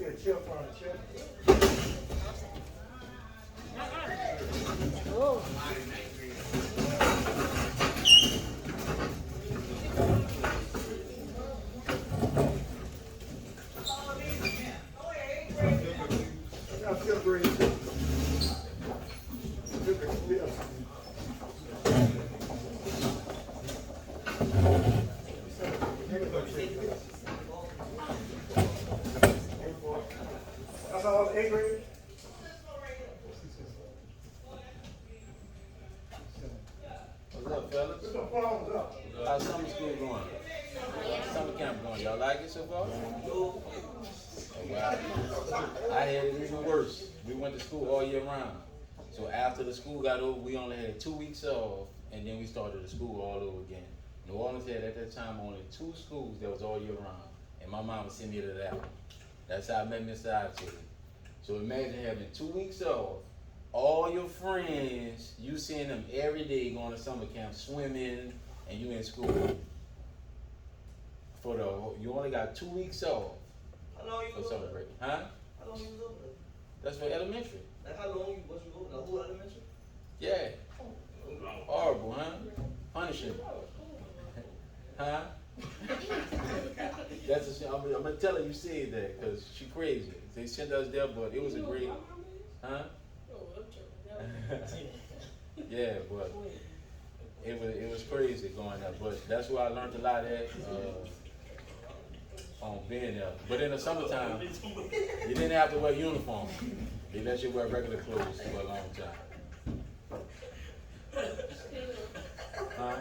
get a chill on the chair. Oh. I feel great. That's all, 8th grade? What's up, fellas? What's up, Paul? What's up? How's summer school going? Summer camp going? Y'all like it so far? Oh, wow. I had it even worse. We went to school all year round. So after the school got over, we only had 2 weeks off, and then we started the school all over again. New Orleans had at that time only 2 schools that was all year round, and my mom sent me to that one. That's how I met Mr. Archie. So imagine having 2 weeks off, all your friends, you seeing them every day going to summer camp, swimming, and you in school. You only got 2 weeks off. How long you for was summer over break. there? Huh? How long you was over there? That's for elementary. Like how long was you over the whole elementary? Yeah. Horrible, huh? Punishing. Huh? That's a shame. I'm gonna tell her you said that because she crazy. They sent us there, but it was a great, huh? Yeah, but it was crazy going there. But that's where I learned a lot at on being there. But in the summertime, you didn't have to wear uniform. They let you wear regular clothes for a long time. Huh?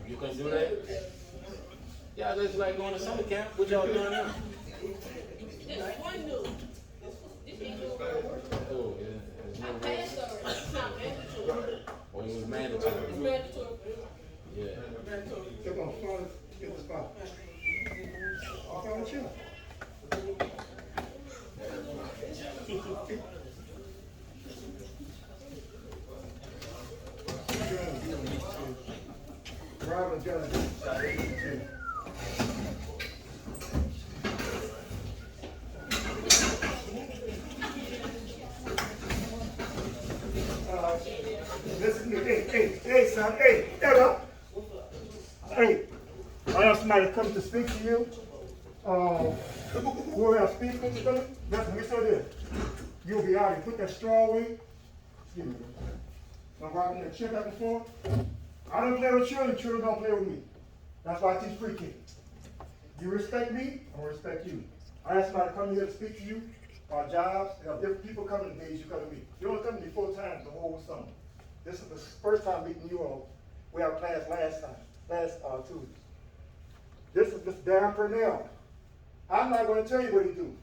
You couldn't do that? Yeah, that's like going to summer camp. What y'all doing now? Oh, it's no way. Well, it was mandatory. Yeah. Come on, Florida, get the spot. I'll come with you. Robert Jones. Listen to me, hey, son, hey, get up. Hey, I have somebody come to speak to you. Who else speaking? Listen, listen to this. You'll be out here. Put that straw away. Excuse me. I'm rocking that chair back and forth. I don't play with children. Children don't play with me. That's why I teach pre-kids. You respect me, I'm going to respect you. I ask somebody to come here to speak to you about jobs. There are different people coming the days you come to me. You only come to me 4 times the whole summer. This is the first time meeting you all. We had class last Tuesday. This is Mr. Darren Pernell. I'm not going to tell you what he do.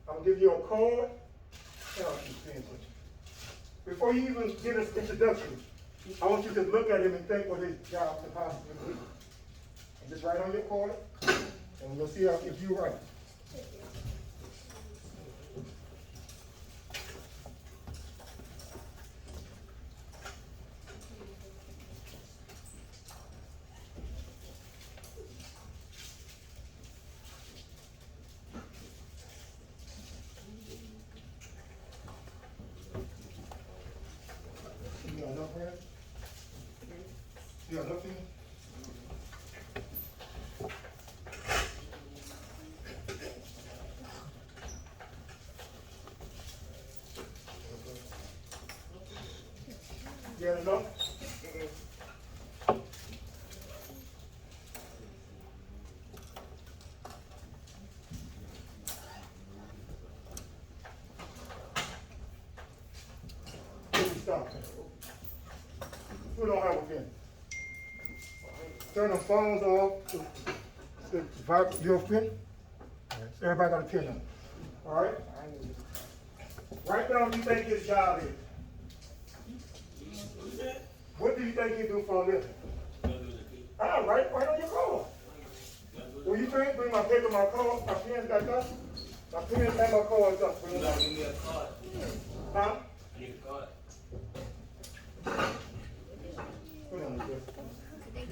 I'm going to give you a card. Before you even get his introduction, I want you to look at him and think what his job could possibly be. And just write on your card, and we'll see if you're right. You got enough, Brad? You got enough in? You got enough? Stop. Who don't have a pen? Turn the phones off. Your pen? Everybody got a pen on. All right? Write down what you think his job is. What do you think he do for a living? All right, write on your card. Will you bring my paper, my card, my pens back up? My pens and my cards up. Bring them up. Give me a card. Huh? I need a card. Put on this.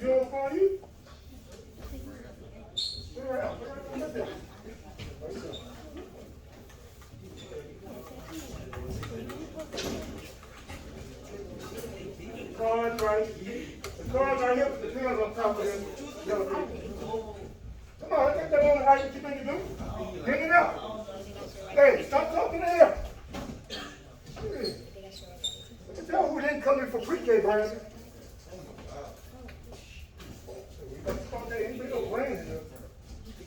You don't call you? Put it around. Put it around. Right there. top of this yellow paper. Come on, take that on the height. What you think you do? Bring it up. Hey, stop talking to him. You can tell who didn't come in for pre-K, Brandon.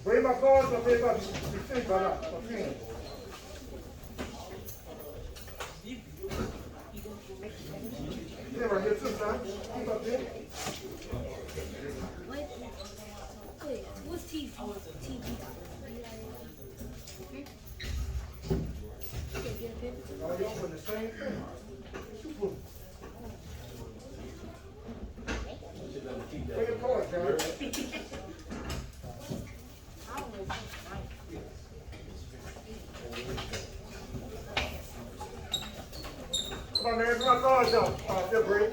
Bring my cards up here about to be finished by now. Yeah, right here too, son. Keep up there. What's TV? TV. Oh, y'all doing the same thing. Bring your cards, John. Come on, man. Bring my cards up. They're great.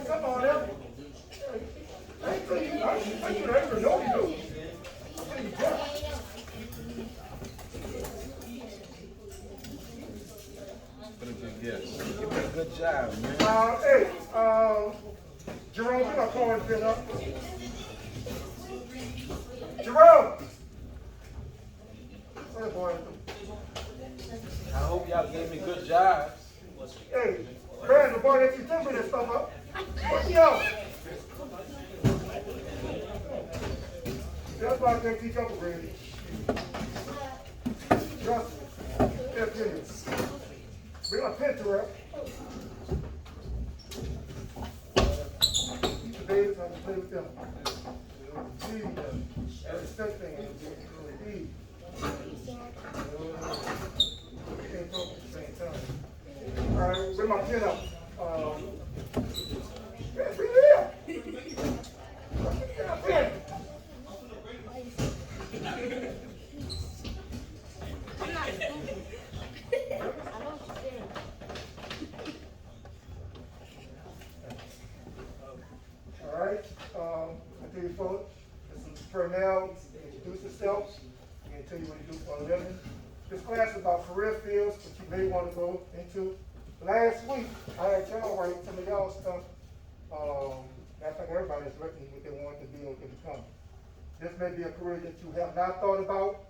Come on, man. I should ever know you. Yes. You did a good job, man. Hey, Jerome, get my cards been up. Jerome! What boy? I hope y'all gave me good jobs. Hey, Brad, the boy that you took me this stuff up. What's up? That's why I can't teach up a grade. Trust me. They're kids. Bring my pen to her. The babies have to play with them. Gee, every step thing. Gee. We can't talk at the same time. All right, bring my pen up. Bring it up. Get my pen. All right, I tell you folks, this is Pernell. Introduce yourself. I'm going to tell you what you do for a living. This class is about career fields that you may want to go into. Last week, I had y'all write some of y'all stuff. I think everybody's written what they want to be or to become. This may be a career that you have not thought about.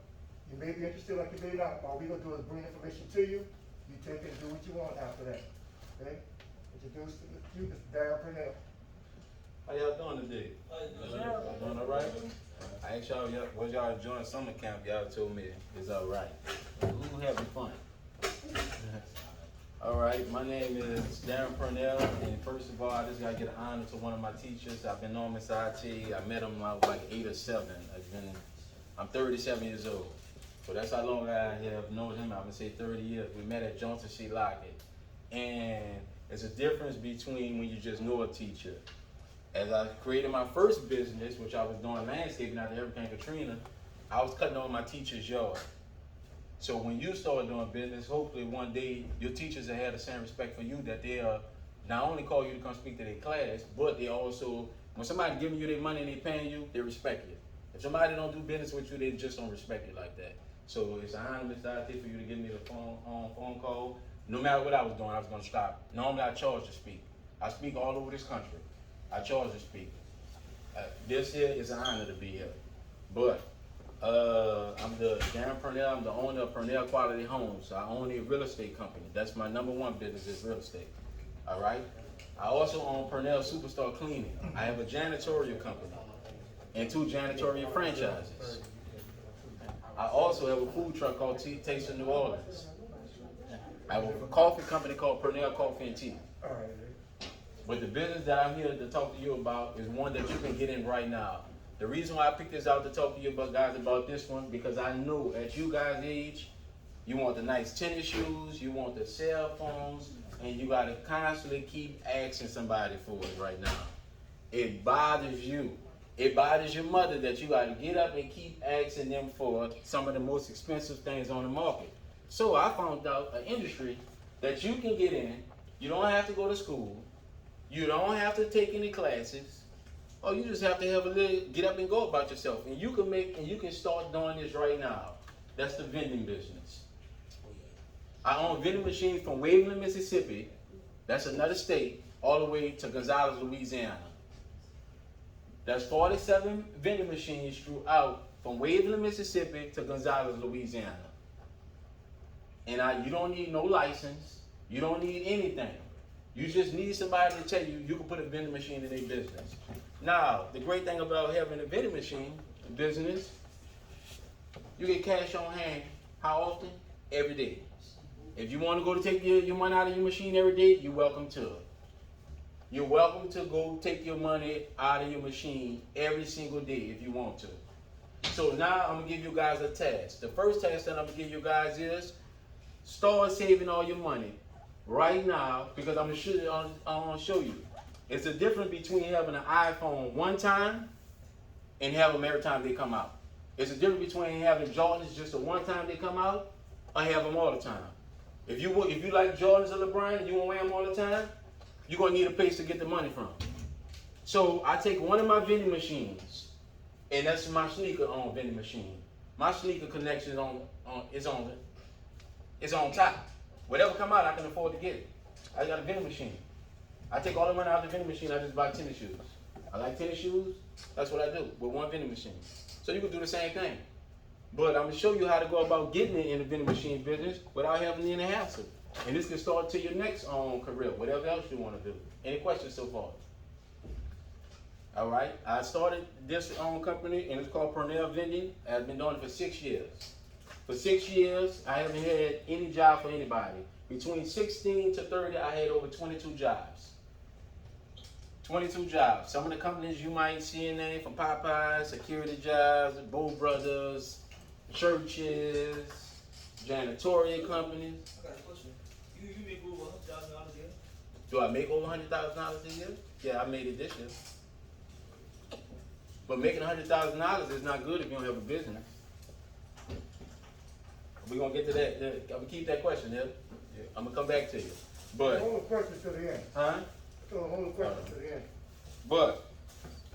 You may be interested, like you may not. All we're going to do is bring information to you. You take it and do what you want after that. Okay? Introduce you, Mr. Darren Pernell. How y'all doing today? Doing all right? I asked y'all, was y'all enjoying summer camp? Y'all told me it's all right. Who having fun? All right, my name is Darren Pernell, and first of all, I just got to get an honor to one of my teachers. I've been on Miss IT. I met him when I was like 8 or 7. I'm 37 years old. So that's how long I have known him. I would say 30 years. We met at Johnson C. Lockett. And there's a difference between when you just know a teacher. As I created my first business, which I was doing landscaping after Hurricane Katrina, I was cutting over my teacher's yard. So when you start doing business, hopefully one day your teachers will have the same respect for you, that they'll not only call you to come speak to their class, but they also, when somebody giving you their money and they paying you, they respect you. If somebody don't do business with you, they just don't respect you like that. So it's an honor, Mr. IT, for you to give me the phone call. No matter what I was doing, I was going to stop. Normally I charge to speak. I speak all over this country. I charge to speak. This here is an honor to be here. But I'm the Darren Pernell. I'm the owner of Pernell Quality Homes. I own a real estate company. That's my #1 business is real estate. All right. I also own Pernell Superstar Cleaning. I have a janitorial company and 2 janitorial franchises. I also have a food truck called Taste of New Orleans. I have a coffee company called Pernell Coffee and Tea. All right. But the business that I'm here to talk to you about is one that you can get in right now. The reason why I picked this out to talk to you guys about this one, because I know at you guys' age, you want the nice tennis shoes, you want the cell phones, and you gotta constantly keep asking somebody for it right now. It bothers you. It bothers your mother that you gotta get up and keep asking them for some of the most expensive things on the market. So I found out an industry that you can get in. You don't have to go to school. You don't have to take any classes. Or you just have to have a little get up and go about yourself. And you can start doing this right now. That's the vending business. I own vending machines from Waveland, Mississippi. That's another state, all the way to Gonzales, Louisiana. That's 47 vending machines throughout from Waveland, Mississippi to Gonzales, Louisiana. And you don't need no license. You don't need anything. You just need somebody to tell you can put a vending machine in their business. Now, the great thing about having a vending machine business, you get cash on hand. How often? Every day. If you want to go to take your money out of your machine every day, you're welcome to it. You're welcome to go take your money out of your machine every single day if you want to. So now I'm going to give you guys a task. The first task that I'm going to give you guys is start saving all your money right now, because I'm going to show you. It's the difference between having an iPhone one time and having them every time they come out. It's the difference between having Jordans just the one time they come out or have them all the time. If you like Jordans or LeBron and you want to wear them all the time, you're going to need a place to get the money from. So I take one of my vending machines, and that's my sneaker vending machine. My sneaker connection is on top. Whatever come out, I can afford to get it. I got a vending machine. I take all the money out of the vending machine, I just buy tennis shoes. I like tennis shoes, that's what I do with one vending machine. So you can do the same thing. But I'm going to show you how to go about getting in the vending machine business without having any hassle. And this can start to your next career, whatever else you want to do. Any questions so far? All right. I started this company, and it's called Pernell Vending. I've been doing it for 6 years. For 6 years, I haven't had any job for anybody. Between 16 to 30, I had over 22 jobs. 22 jobs. Some of the companies you might see in there, from Popeyes, security jobs, Bow Brothers, churches, janitorial companies. I got a question. You make over $100,000 a year? Do I make over $100,000 a year? Yeah, I made it this year. But making $100,000 is not good if you don't have a business. We're going to get to that. I'm going to keep that question there. I'm going to come back to you. But, Hold the question to the end. huh? Hold the question to the end. But,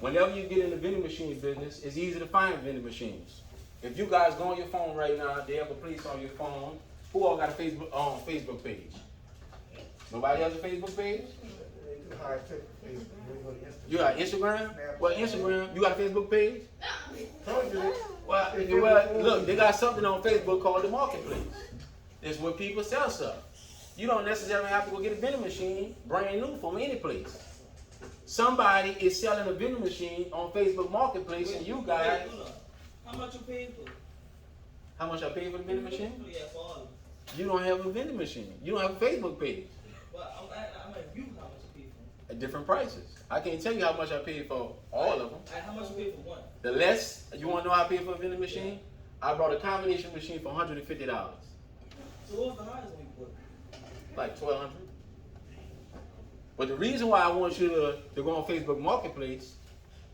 whenever you get in the vending machine business, it's easy to find vending machines. If you guys go on your phone right now, they have a place on your phone. Who all got a Facebook page? Nobody has a Facebook page? You got Instagram? Well, Instagram, you got a Facebook page? Well, look, they got something on Facebook called the Marketplace. It's where people sell stuff. You don't necessarily have to go get a vending machine brand new from any place. Somebody is selling a vending machine on Facebook Marketplace, and you guys... How much you paid for? How much I paid for the vending machine? Yeah, for all of them. You don't have a vending machine. You don't have a Facebook page. But I'm like, you how much you paid for? At different prices. I can't tell you how much I paid for all of them. How much you paid for one? The less, you want to know how I paid for a vending machine? I bought a combination machine for $150. So what was the highest one you put? Like $1,200. But the reason why I want you to go on Facebook Marketplace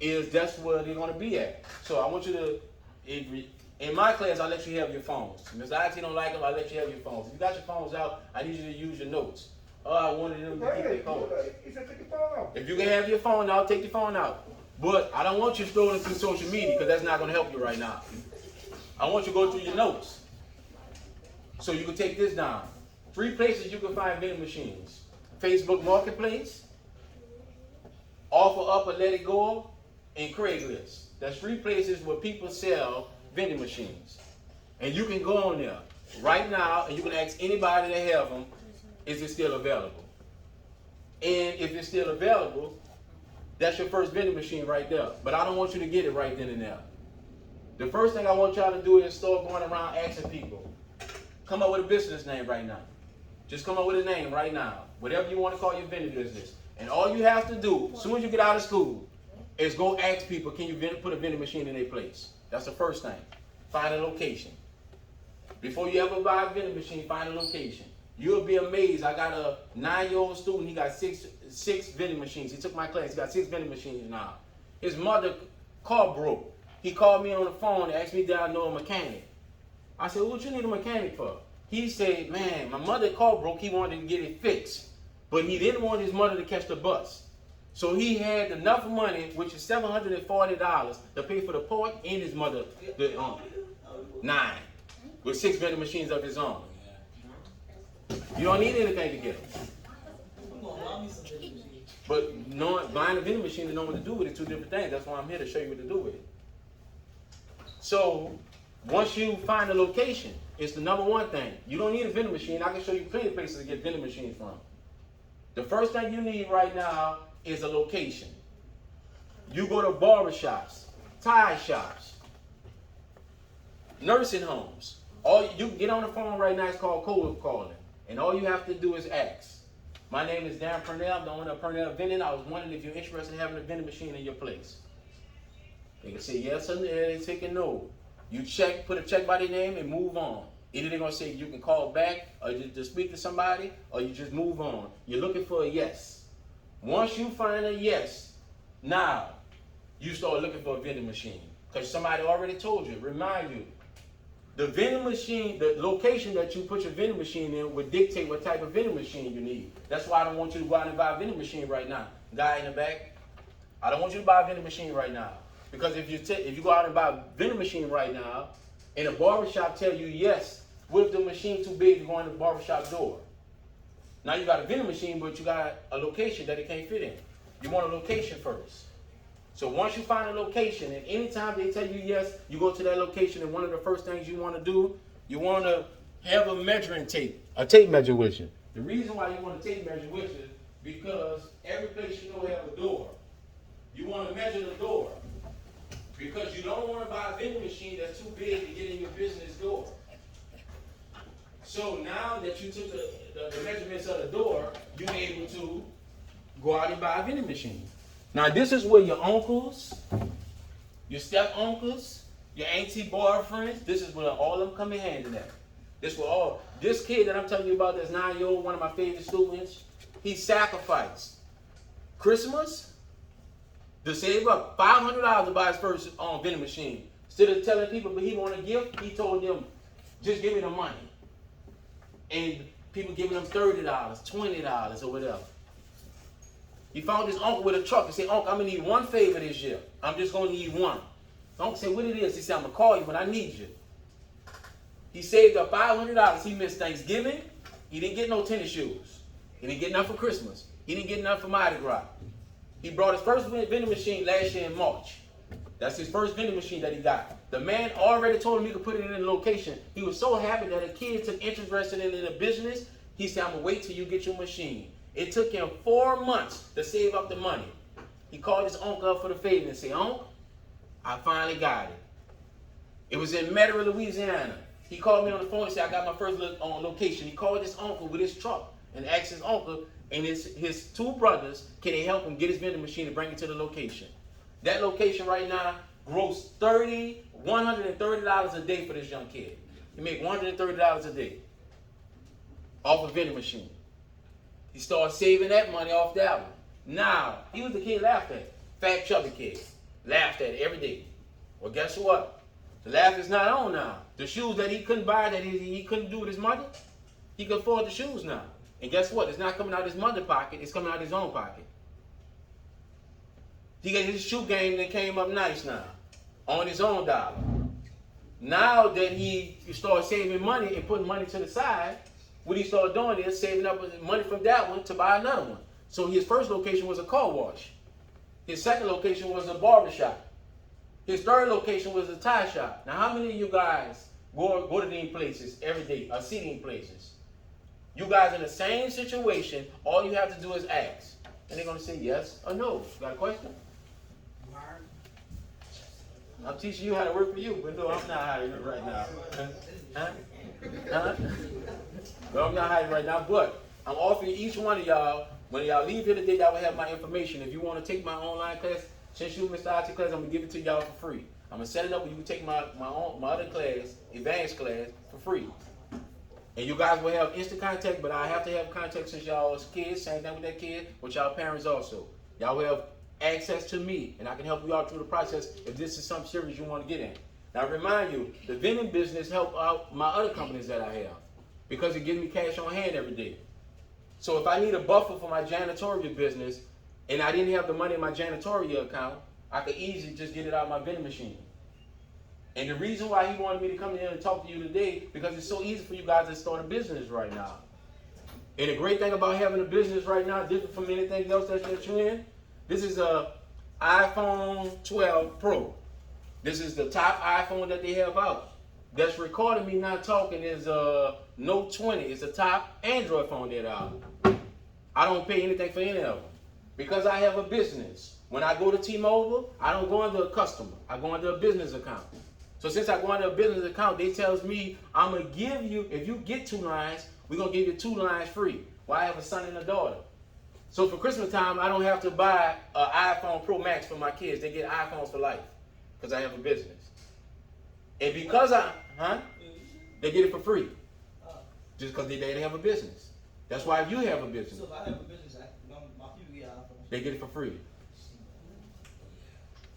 is that's where they're going to be at. So I want you to, in my class, I let you have your phones. Ms. IT don't like them, I let you have your phones. If you got your phones out, I need you to use your notes. Oh, I wanted them to keep their phones. He said take your phone out. If you can have your phone out, take your phone out. But I don't want you scrolling through social media, because that's not going to help you right now. I want you to go through your notes. So you can take this down. 3 places you can find vending machines. Facebook Marketplace, Offer Up or Let It Go, and Craigslist. That's 3 places where people sell vending machines. And you can go on there right now, and you can ask anybody that have them, is it still available? And if it's still available, that's your first vending machine right there. But I don't want you to get it right then and there. The first thing I want y'all to do is start going around asking people. Come up with a business name right now. Just come up with a name right now. Whatever you want to call your vending business. And all you have to do, as soon as you get out of school, is go ask people, can you put a vending machine in their place? That's the first thing. Find a location. Before you ever buy a vending machine, find a location. You'll be amazed. I got a 9-year-old student. He got six vending machines. He took my class. He got 6 vending machines now. His mother car broke. He called me on the phone and asked me, did I know a mechanic? I said, what you need a mechanic for? He said, man, my mother's car broke. He wanted to get it fixed. But he didn't want his mother to catch the bus. So he had enough money, which is $740, to pay for the part and his mother, the 9, with 6 vending machines of his own. You don't need anything to get them. I'm gonna buy me some vending machines. But buying a vending machine and knowing what to do with it, 2 different things. That's why I'm here to show you what to do with it. So once you find a location, it's the number one thing. You don't need a vending machine. I can show you plenty of places to get vending machines from. The first thing you need right now is a location. You go to barbershops, tire shops, nursing homes. You get on the phone right now, it's called cold calling. And all you have to do is ask. My name is Pernell, I'm the owner of Pernell Vending. I was wondering if you're interested in having a vending machine in your place. They can say yes or no, they take a no. You check, put a check by their name and move on. Either they're going to say you can call back or to speak to somebody, or you just move on. You're looking for a yes. Once you find a yes, now you start looking for a vending machine. Because somebody already told you, remind you, the vending machine, the location that you put your vending machine in would dictate what type of vending machine you need. That's why I don't want you to go out and buy a vending machine right now. Guy in the back, I don't want you to buy a vending machine right now. Because if you go out and buy a vending machine right now, and a barbershop tell you yes, what if the machine too big to go in the barbershop door? Now you got a vending machine, but you got a location that it can't fit in. You want a location first. So once you find a location, and anytime they tell you yes, you go to that location, and one of the first things you want to do, you want to have a measuring tape, a tape measure with you. The reason why you want a tape measure with you, because every place you know have a door. You want to measure the door. Because you don't want to buy a vending machine that's too big to get in your business door. So now that you took the measurements of the door, you're able to go out and buy a vending machine. Now this is where your uncles, your step uncles, your auntie boyfriends, this is where all of them come in handy at. This kid that I'm telling you about that's 9-year-old, one of my favorite students, he sacrificed Christmas to save up $500 to buy his first vending machine. Instead of telling people but he want a gift, he told them, just give me the money. And people giving him $30, $20 or whatever. He found his uncle with a truck and said, Uncle, I'm going to need one favor this year. I'm just going to need one. The uncle said, what it is? He said, I'm going to call you when I need you. He saved up $500. He missed Thanksgiving. He didn't get no tennis shoes. He didn't get nothing for Christmas. He didn't get nothing for Mardi Gras. He brought his first vending machine last year in March. That's his first vending machine that he got. The man already told him he could put it in the location. He was so happy that a kid took interest in it in the business. He said, I'm going to wait till you get your machine. It took him 4 months to save up the money. He called his uncle up for the favor and said, Uncle, I finally got it. It was in Metairie, Louisiana. He called me on the phone and said, I got my first location. He called his uncle with his truck and asked his uncle and his 2 brothers, can they help him get his vending machine and bring it to the location. That location right now gross $130 a day for this young kid. He make $130 a day off a vending machine. He started saving that money off that one. Now, he was the kid laughed at. Fat, chubby kid. Laughed at it every day. Well, guess what? The laugh is not on now. The shoes that he couldn't buy, that he couldn't do with his money, he can afford the shoes now. And guess what? It's not coming out of his mother's pocket. It's coming out of his own pocket. He got his shoe game that came up nice now. On his own dollar. Now that he started saving money and putting money to the side, what he started doing is saving up money from that one to buy another one. So his first location was a car wash. His second location was a barber shop. His third location was a tire shop. Now, how many of you guys go to these places every day, or see these places? You guys in the same situation, all you have to do is ask. And they're going to say yes or no. You got a question? I'm teaching you how to work for you, but no, I'm not hiring right now. No, I'm not hiring right now, but I'm offering each one of y'all, when y'all leave here today, y'all will have my information. If you want to take my online class, since you missed the IT class, I'm going to give it to y'all for free. I'm going to set it up where you can take my other class, advanced class, for free. And you guys will have instant contact, but I have to have contact since y'all as kids, same thing with that kid, with y'all parents also. Y'all will have access to me, and I can help you out through the process if this is something serious you want to get in. Now, I remind you, the vending business help out my other companies that I have. because it gives me cash on hand every day. So if I need a buffer for my janitorial business and I didn't have the money in my janitorial account, I could easily just get it out of my vending machine. And the reason why he wanted me to come in and talk to you today, because it's so easy for you guys to start a business right now. And the great thing about having a business right now, different from anything else that you're in, this is a iPhone 12 Pro. This is the top iPhone that they have out. That's recording me not talking is a Note 20. It's the top Android phone that out. I don't pay anything for any of them because I have a business. When I go to T-Mobile, I don't go under a customer. I go under a business account. So since I go under a business account, they tells me I'm going to give you, if you get 2 lines, we're going to give you 2 lines free. Well, I have a son and a daughter. So for Christmas time, I don't have to buy an iPhone Pro Max for my kids. They get iPhones for life because I have a business. And because they get it for free. Just because they have a business. That's why if you have a business. So if I have a business, my people get iPhones. They get it for free.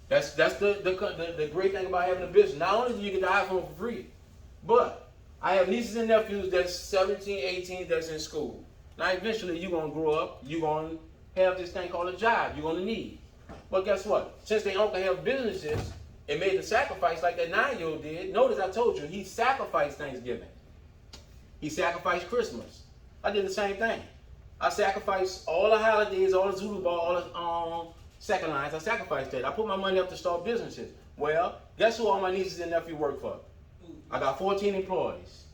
That's the great thing about having a business. Not only do you get the iPhone for free, but I have nieces and nephews that's 17, 18 that's in school. Now eventually you're going to grow up, you're going to have this thing called a job you're going to need. But guess what? Since they don't have businesses and made the sacrifice like that 9-year-old did, notice I told you, he sacrificed Thanksgiving. He sacrificed Christmas. I did the same thing. I sacrificed all the holidays, all the Zulu Ball, all the second lines. I sacrificed that. I put my money up to start businesses. Well, guess who all my nieces and nephews work for? I got 14 employees.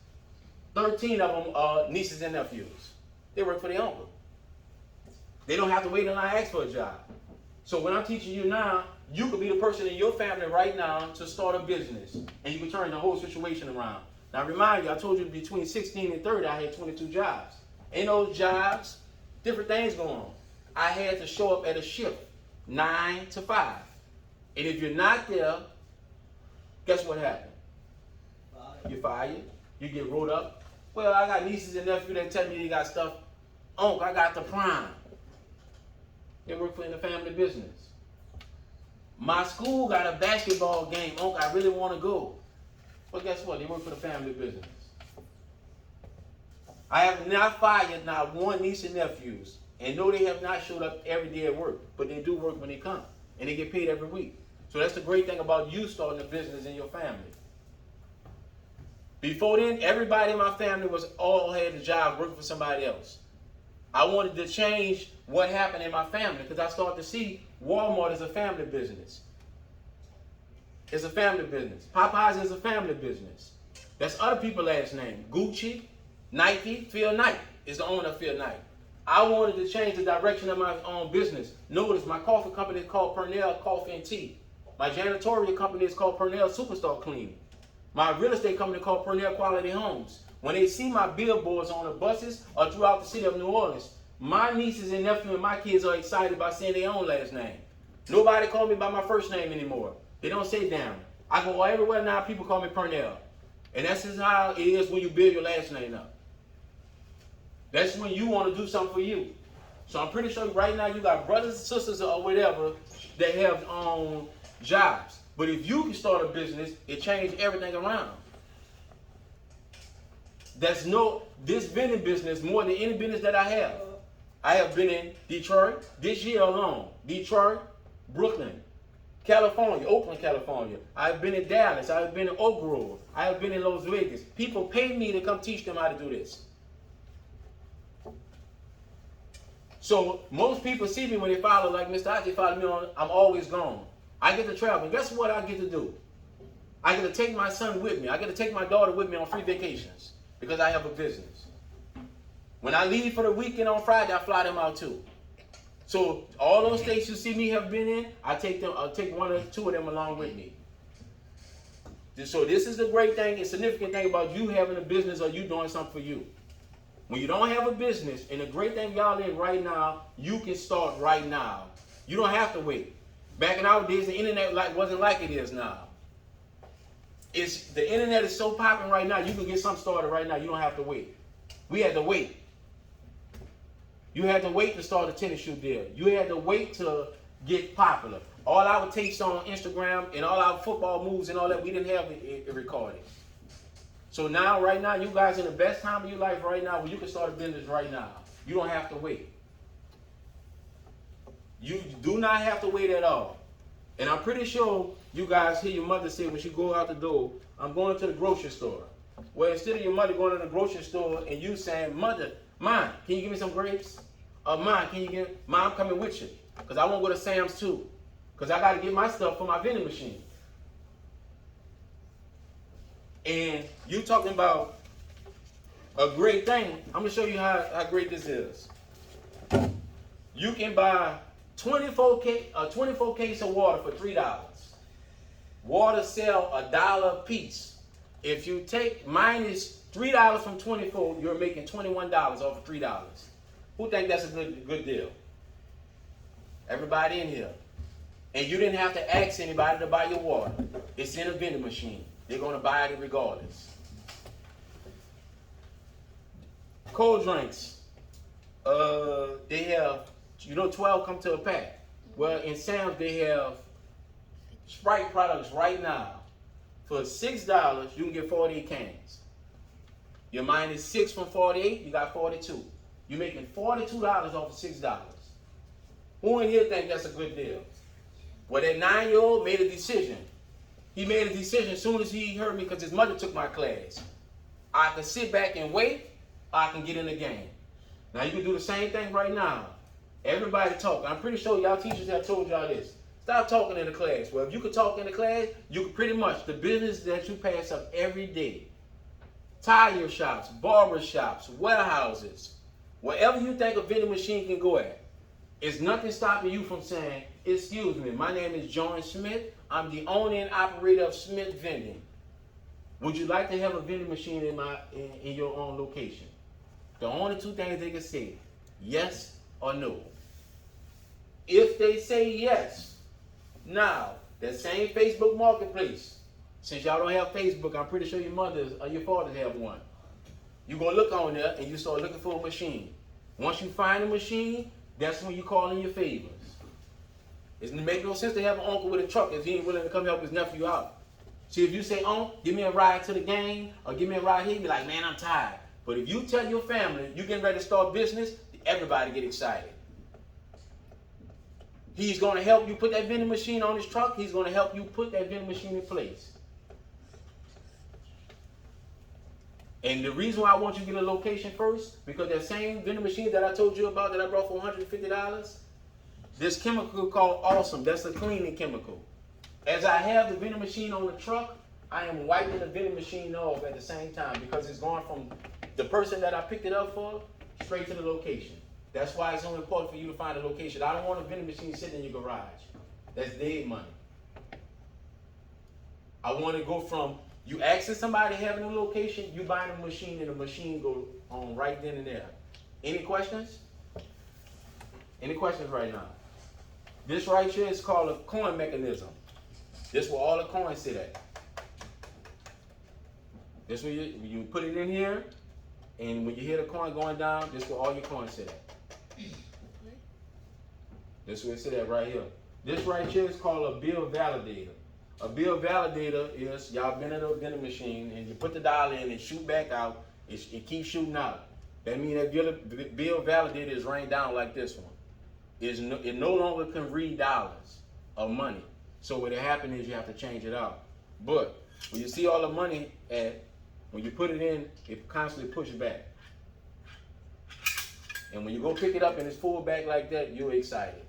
13 of them are nieces and nephews. They work for their uncle. They don't have to wait until I ask for a job. So when I'm teaching you now, you could be the person in your family right now to start a business. And you can turn the whole situation around. Now remind you, I told you between 16 and 30, I had 22 jobs. In those jobs, different things going on. I had to show up at a shift, 9 to 5. And if you're not there, guess what happened? You're fired. You get rolled up. Well, I got nieces and nephews that tell me they got stuff. Uncle, I got the prime. They work for in the family business. My school got a basketball game. Uncle, I really want to go. But guess what? They work for the family business. I have not fired not one niece and nephews. And no, they have not showed up every day at work. But they do work when they come. And they get paid every week. So that's the great thing about you starting a business in your family. Before then, everybody in my family was all had a job working for somebody else. I wanted to change what happened in my family because I started to see Walmart as a family business. It's a family business. Popeyes is a family business. That's other people's last name. Gucci, Nike, Phil Knight is the owner of Phil Knight. I wanted to change the direction of my own business. Notice my coffee company is called Pernell Coffee and Tea. My janitorial company is called Pernell Superstar Cleaning. My real estate company is called Pernell Quality Homes. When they see my billboards on the buses or throughout the city of New Orleans, my nieces and nephews and my kids are excited by saying their own last name. Nobody call me by my first name anymore. They don't say Darren. I go everywhere now, people call me Pernell. And that's just how it is when you build your last name up. That's when you want to do something for you. So I'm pretty sure right now you got brothers and sisters or whatever that have jobs. But if you can start a business, it changes everything around. This vending business, more than any business that I have been in Detroit, this year alone. Detroit, Brooklyn, California, Oakland, California. I've been in Dallas. I've been in Oak Grove. I've been in Las Vegas. People pay me to come teach them how to do this. So most people see me when they follow, like Mr. Ike follow me on, I'm always gone. I get to travel. And guess what I get to do? I get to take my son with me. I get to take my daughter with me on free vacations because I have a business. When I leave for the weekend on Friday, I fly them out too. So all those states you see me have been in, I'll take 1 or 2 of them along with me. So this is the great thing and significant thing about you having a business or you doing something for you. When you don't have a business, and the great thing y'all in right now, you can start right now. You don't have to wait. Back in our days, the internet wasn't like it is now. The internet is so popping right now, you can get something started right now. You don't have to wait. We had to wait. You had to wait to start a tennis shoe deal. You had to wait to get popular. All our takes on Instagram and all our football moves and all that, we didn't have it recorded. So now, right now, you guys in the best time of your life right now where you can start a business right now. You don't have to wait. You do not have to wait at all. And I'm pretty sure you guys hear your mother say when she go out the door, I'm going to the grocery store. Well, instead of your mother going to the grocery store and you saying, Mom, can you give me some grapes? Mom, I'm coming with you. Because I want to go to Sam's too. Because I got to get my stuff for my vending machine. And you talking about a great thing. I'm going to show you how great this is. You can buy 24 case of water for $3. Water sell $1 a piece. If you take minus $3 from 24, you're making $21 off of $3. Who think that's a good deal? Everybody in here. And you didn't have to ask anybody to buy your water. It's in a vending machine. They're going to buy it regardless. Cold drinks. They have, 12 come to a pack. Well, in Sam's, they have Sprite products right now. For $6, you can get 48 cans. Your minus 6 from 48, you got 42. You're making $42 off of $6. Who in here think that's a good deal? Well, that 9-year-old made a decision. He made a decision as soon as he heard me because his mother took my class. I can sit back and wait, or I can get in the game. Now, you can do the same thing right now. Everybody talk. I'm pretty sure y'all teachers have told y'all this. Stop talking in the class. Well, if you could talk in the class, you could pretty much, the business that you pass up every day, tire shops, barber shops, warehouses, wherever you think a vending machine can go at, it's nothing stopping you from saying, excuse me, my name is John Smith. I'm the owner and operator of Smith Vending. Would you like to have a vending machine in your own location? The only two things they can say, yes or no. If they say yes, now, that same Facebook Marketplace, since y'all don't have Facebook, I'm pretty sure your mothers or your fathers have one. You go look on there and you start looking for a machine. Once you find a machine, that's when you call in your favors. It doesn't make no sense to have an uncle with a truck if he ain't willing to come help his nephew out. See, if you say, give me a ride to the game or give me a ride here, he'd be like, man, I'm tired. But if you tell your family you're getting ready to start business, everybody get excited. He's going to help you put that vending machine on his truck. He's going to help you put that vending machine in place. And the reason why I want you to get a location first, because that same vending machine that I told you about that I brought for $150, this chemical called Awesome, that's a cleaning chemical. As I have the vending machine on the truck, I am wiping the vending machine off at the same time because it's going from the person that I picked it up for straight to the location. That's why it's so important for you to find a location. I don't want a vending machine sitting in your garage. That's dead money. I want to go from you asking somebody having a location, you buying a machine, and the machine go on right then and there. Any questions? Any questions right now? This right here is called a coin mechanism. This is where all the coins sit at. This where you put it in here, and when you hear the coin going down, this is where all your coins sit at. This is where it sit at right here. This right here is called a bill validator. A bill validator is, y'all been in a vending machine and you put the dollar in and shoot back out, it keeps shooting out. That means that bill validator is rained down like this one. It no longer can read dollars or money. So what happens is you have to change it out. But when you see all the money when you put it in, it constantly pushes back. And when you go pick it up and it's full back like that, you're excited.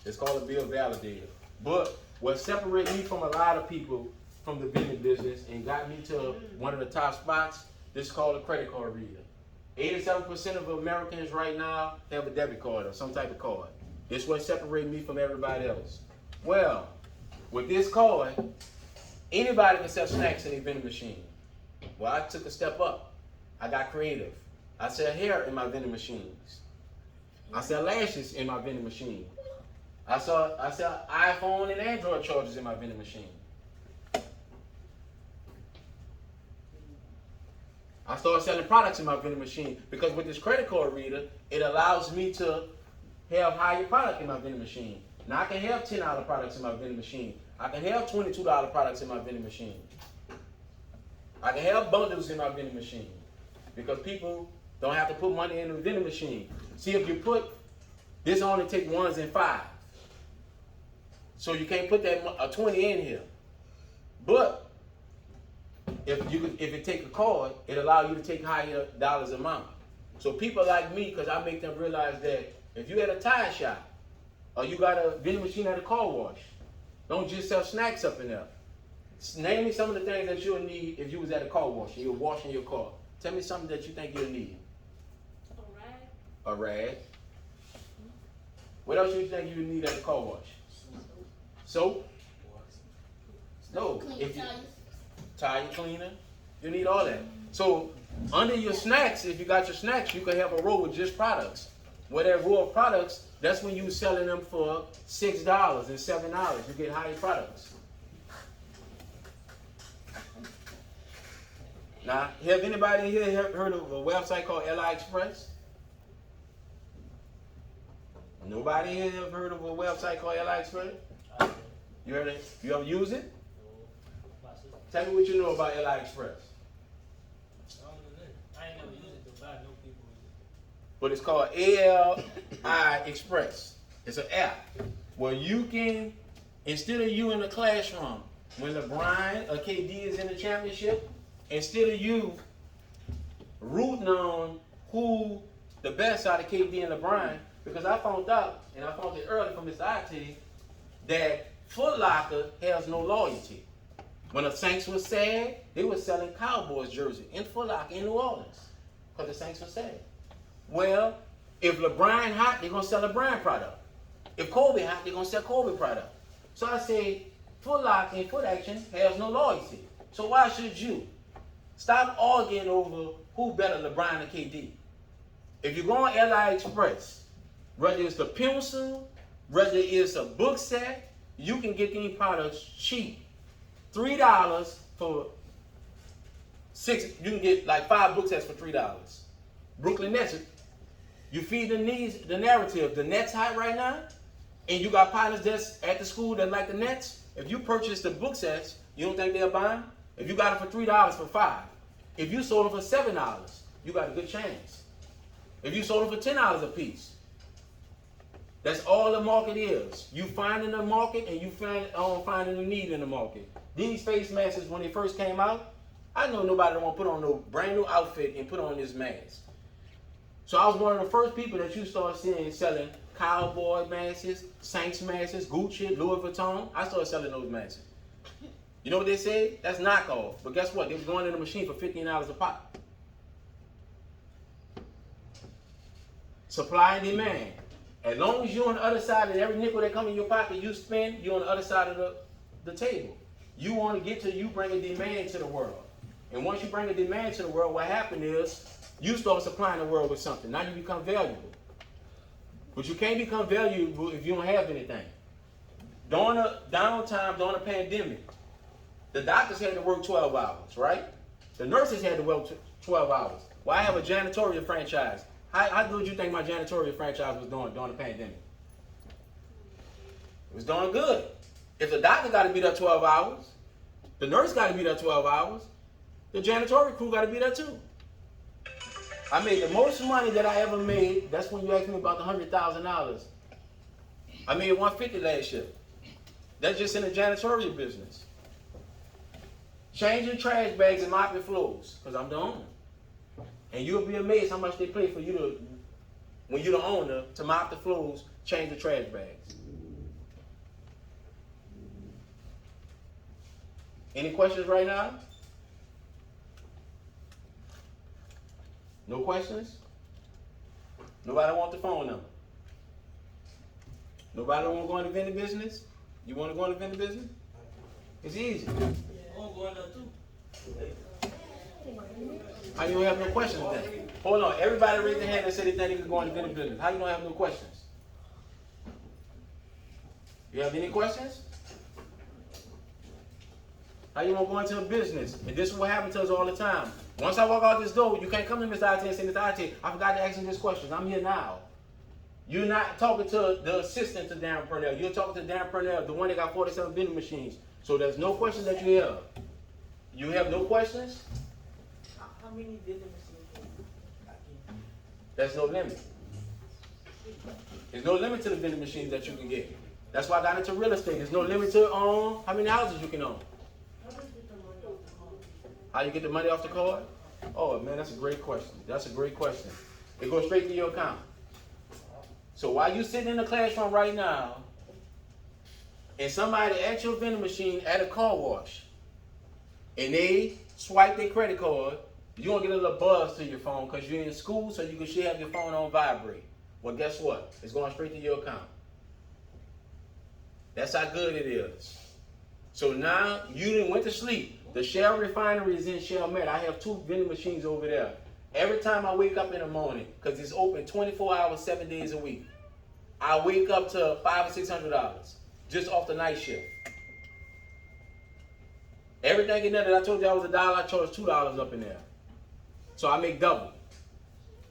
It's called a bill validator. But what separates me from a lot of people from the vending business and got me to one of the top spots, this is called a credit card reader. 87% of Americans right now have a debit card or some type of card. This is what separates me from everybody else. Well, with this card, anybody can sell snacks in a vending machine. Well, I took a step up. I got creative. I sell hair in my vending machines. I sell lashes in my vending machine. I sell iPhone and Android chargers in my vending machine. I started selling products in my vending machine because with this credit card reader, it allows me to have higher product in my vending machine. Now I can have $10 products in my vending machine. I can have $22 products in my vending machine. I can have bundles in my vending machine because people don't have to put money in the vending machine. See, if you put, this only take 1s and 5s. So you can't put that a 20 in here. But if it take a card, it allows you to take higher dollars amount. So people like me, because I make them realize that if you at a tire shop or you got a vending machine at a car wash, don't just sell snacks up in there. Name me some of the things that you'll need if you was at a car wash and you're washing your car. Tell me something that you think you'll need. A rag. What else you think you would need at a car wash? Soap? No. If you, tire cleaner. You need all that. So under your snacks, if you got your snacks, you can have a row with just products. Where that row of products, that's when you selling them for $6 and $7. You get higher products. Now, have anybody here heard of a website called AliExpress? Nobody here have heard of a website called AliExpress? You heard it? You ever use it? Tell me what you know about AliExpress. I ain't never used it, but I know people use it. But it's called Ali Express. It's an app where you can, instead of you in the classroom, when LeBron or KD is in the championship, instead of you rooting on who the best out of KD and LeBron, because I found out, and I found it early from this IT, that Foot Locker has no loyalty. When the Saints was sad, they were selling Cowboys jersey in Foot Locker in New Orleans because the Saints were sad. Well, if LeBron hot, they're going to sell LeBron product. If Kobe hot, they're going to sell Kobe product. So I say, Foot Locker and Foot Action has no loyalty. So why should you? Stop arguing over who better, LeBron or KD. If you go on AliExpress, whether it's the pencil, whether it's a book set, you can get these products cheap. $3 for 6. You can get like 5 book sets for $3. Brooklyn Nets. You feed the needs, the narrative. The Nets hot right now, and you got pilots that's at the school that like the Nets. If you purchase the book sets, you don't think they'll buy them? If you got it for $3 for 5, if you sold them for $7, you got a good chance. If you sold them for $10 a piece, that's all the market is. You finding the market and you finding the need in the market. These face masks, when they first came out, I know nobody don't want to put on no brand new outfit and put on this mask. So I was one of the first people that you start seeing selling cowboy masks, Saints masks, Gucci, Louis Vuitton. I started selling those masks. You know what they say? That's knockoff. But guess what? They was going in the machine for $15 a pop. Supply and demand. As long as you're on the other side of every nickel that comes in your pocket you spend, you're on the other side of the table. You want to get to, you bring a demand to the world. And once you bring a demand to the world, what happens is you start supplying the world with something. Now you become valuable. But you can't become valuable if you don't have anything. During the downtime, during the pandemic, the doctors had to work 12 hours, right? The nurses had to work 12 hours. Well, I have a janitorial franchise. How good do you think my janitorial franchise was doing during the pandemic? It was doing good. If the doctor got to be there 12 hours, the nurse got to be there 12 hours, the janitorial crew got to be there too. I made the most money that I ever made. That's when you asked me about the $100,000. I made $150 last year. That's just in the janitorial business. Changing trash bags and mopping floors, because I'm the owner. And you'll be amazed how much they pay for you to, when you're the owner, to mop the floors, change the trash bags. Any questions right now? No questions? Nobody want the phone number? Nobody want to go into vending business? You want to go into vending business? It's easy. I'm going there too. How you don't have no questions then? Hold on. Everybody raise their hand and say they think they can go into vending business. How you don't have no questions? You have any questions? How you want to go into a business? And this is what happens to us all the time. Once I walk out this door, you can't come to Mr. IT and say, Mr. IT, I forgot to ask him this question. I'm here now. You're not talking to the assistant to Darren Pernell. You're talking to Darren Pernell, the one that got 47 vending machines. So there's no questions that you have. You have no questions? How many vending machines can I get? There's no limit. There's no limit to the vending machines that you can get. That's why I got into real estate. There's no limit to how many houses you can own. How you get the money off the card? Oh man, that's a great question. That's a great question. It goes straight to your account. So while you sitting in the classroom right now, and somebody at your vending machine at a car wash, and they swipe their credit card, you're gonna get a little buzz to your phone because you're in school, so you should have your phone on vibrate. Well, guess what? It's going straight to your account. That's how good it is. So now you didn't went to sleep. The Shell refinery is in Shell Met. I have 2 vending machines over there. Every time I wake up in the morning, because it's open 24 hours, 7 days a week, I wake up to $500 or $600 just off the night shift. Everything in there that I told you I was $1, I charge $2 up in there. So I make double.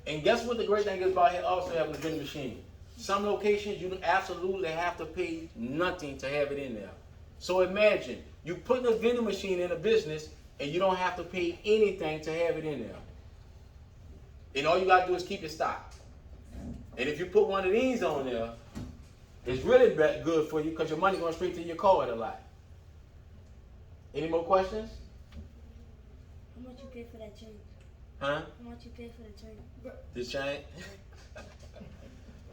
And guess what the great thing is about also having a vending machine? Some locations you absolutely have to pay nothing to have it in there. So imagine you putting a vending machine in a business and you don't have to pay anything to have it in there. And all you gotta do is keep it stocked. And if you put one of these on there, it's really good for you because your money goes straight to your card a lot. Any more questions? How much you pay for that change? Huh? How much you pay for the change? This change?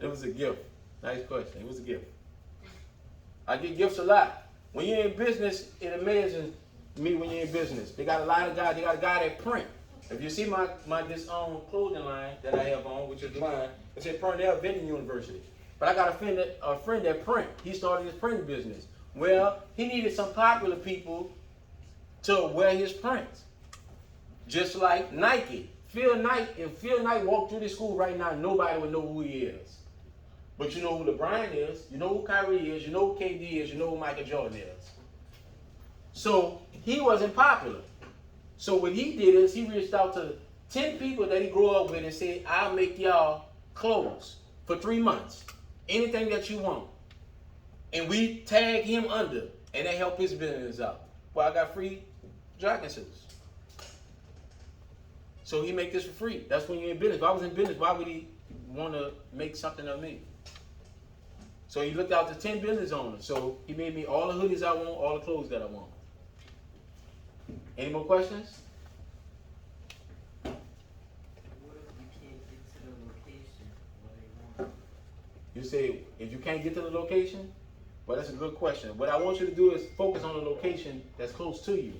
It was a gift. Nice question. It was a gift. I get gifts a lot. When you're in business, it amazes me when you're in business. They got a lot of guys. They got a guy that print. If you see my clothing line that I have on, which is mine, it says Pernell Vending University. But I got a friend that print. He started his printing business. Well, he needed some popular people to wear his prints. Just like Nike. If Phil Knight walked through this school right now, nobody would know who he is. But you know who LeBron is, you know who Kyrie is, you know who KD is, you know who Michael Jordan is. So he wasn't popular. So what he did is he reached out to 10 people that he grew up with and said, I'll make y'all clothes for 3 months. Anything that you want. And we tagged him under, and that helped his business out. Well, I got free jogging suits. So he make this for free. That's when you're in business. If I was in business, why would he want to make something of me? So he looked out to 10 business owners. So he made me all the hoodies I want, all the clothes that I want. Any more questions? What if you can't get to the location where they want? You say, if you can't get to the location? Well, that's a good question. What I want you to do is focus on a location that's close to you.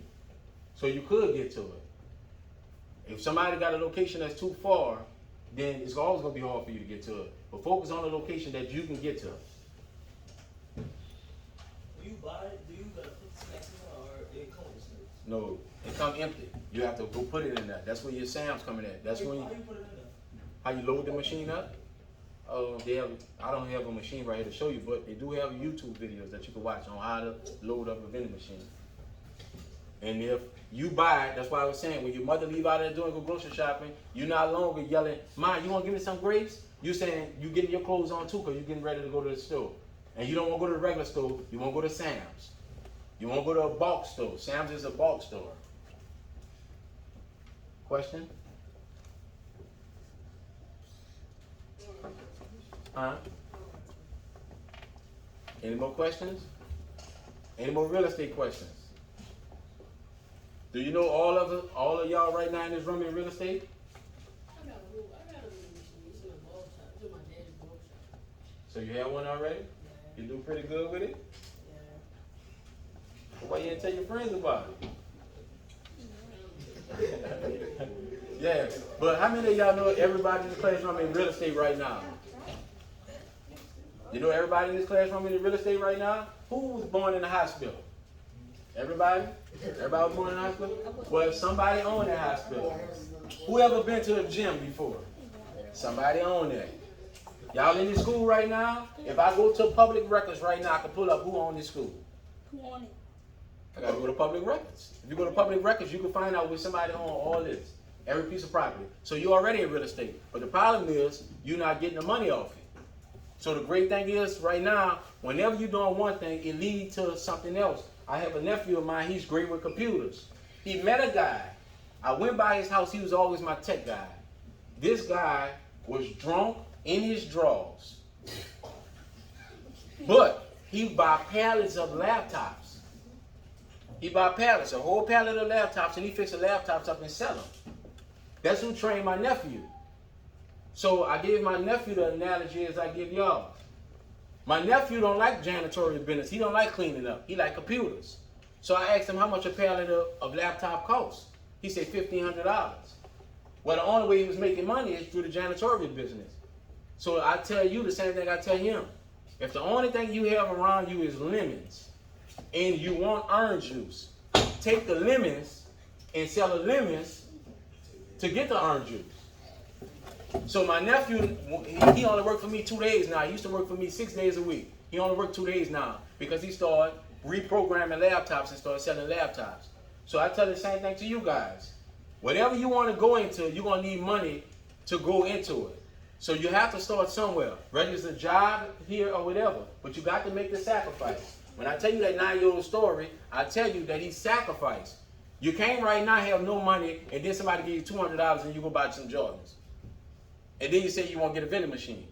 So you could get to it. If somebody got a location that's too far, then it's always going to be hard for you to get to it. But focus on a location that you can get to. Do you buy it? Do you gotta put snacks in or it comes with snacks? No, it come empty. You have to go put it in there. That's where your Sam's coming at. That's when How you put it in there? how you load the machine up. I don't have a machine right here to show you, but they do have YouTube videos that you can watch on how to load up a vending machine. And if you buy it, that's why I was saying, when your mother leave out there doing go grocery shopping, you're not longer yelling, Ma, you want to give me some grapes? You saying you getting your clothes on too because you're getting ready to go to the store. And you don't want to go to the regular store, you want to go to Sam's. You want to go to a bulk store. Sam's is a bulk store. Question? Huh? Any more questions? Any more real estate questions? Do you know all of y'all right now in this room in real estate? I got a little machine. It's in a barber shop. It's in my daddy's barber shop. So you have one already? Yeah. You do pretty good with it? Yeah. Why you didn't tell your friends about it? Yeah, but how many of y'all know everybody in the classroom in real estate right now? You know everybody in this classroom in real estate right now? Who was born in the hospital? Everybody? Everybody was born in the hospital? Well, somebody owned that hospital. Who ever been to a gym before? Somebody owned that. Y'all in this school right now? If I go to public records right now, I can pull up who owned this school. Who on it? I gotta go to public records. If you go to public records, you can find out where somebody owned all this. Every piece of property. So you're already in real estate. But the problem is, you're not getting the money off it. So the great thing is, right now, whenever you're doing one thing, it leads to something else. I have a nephew of mine, he's great with computers. He met a guy. I went by his house. He was always my tech guy. This guy was drunk in his drawers. But he buy pallets of laptops. He buy pallets, a whole pallet of laptops, and he fix the laptops up and sell them. That's who trained my nephew. So I gave my nephew the analogy as I give y'all. My nephew don't like janitorial business. He don't like cleaning up. He like computers. So I asked him how much a pallet of laptop costs. He said $1,500. Well, the only way he was making money is through the janitorial business. So I tell you the same thing I tell him. If the only thing you have around you is lemons and you want orange juice, take the lemons and sell the lemons to get the orange juice. So my nephew, he only worked for me 2 days now. He used to work for me 6 days a week. He only worked 2 days now because he started reprogramming laptops and started selling laptops. So I tell the same thing to you guys. Whatever you want to go into, you're going to need money to go into it. So you have to start somewhere, whether it's a job here or whatever. But you got to make the sacrifice. When I tell you that 9-year-old story, I tell you that he sacrificed. You can't right now have no money and then somebody give you $200 and you go buy some Jordans. And then you say you want to get a vending machine.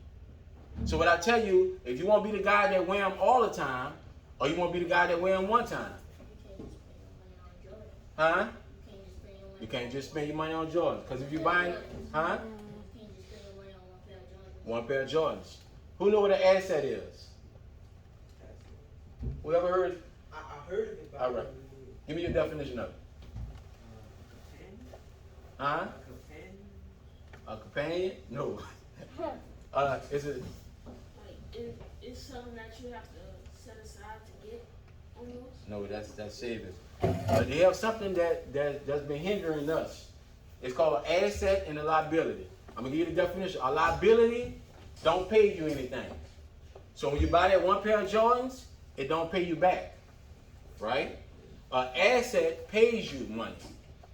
So what I tell you, if you want to be the guy that wear them all the time, or you want to be the guy that wear them one time. Huh? You can't just spend your money on Jordans. Because if you're buying, huh? One pair of Jordans. Who know what an asset is? Who ever heard? I heard of it. All right. Give me your definition of it. Huh? A companion? No. Is it? Like, it's something that you have to set aside to get almost. No, that's saving. But they have something that's been hindering us. It's called an asset and a liability. I'm gonna give you the definition. A liability don't pay you anything. So when you buy that one pair of Jordans, it don't pay you back, right? An asset pays you money.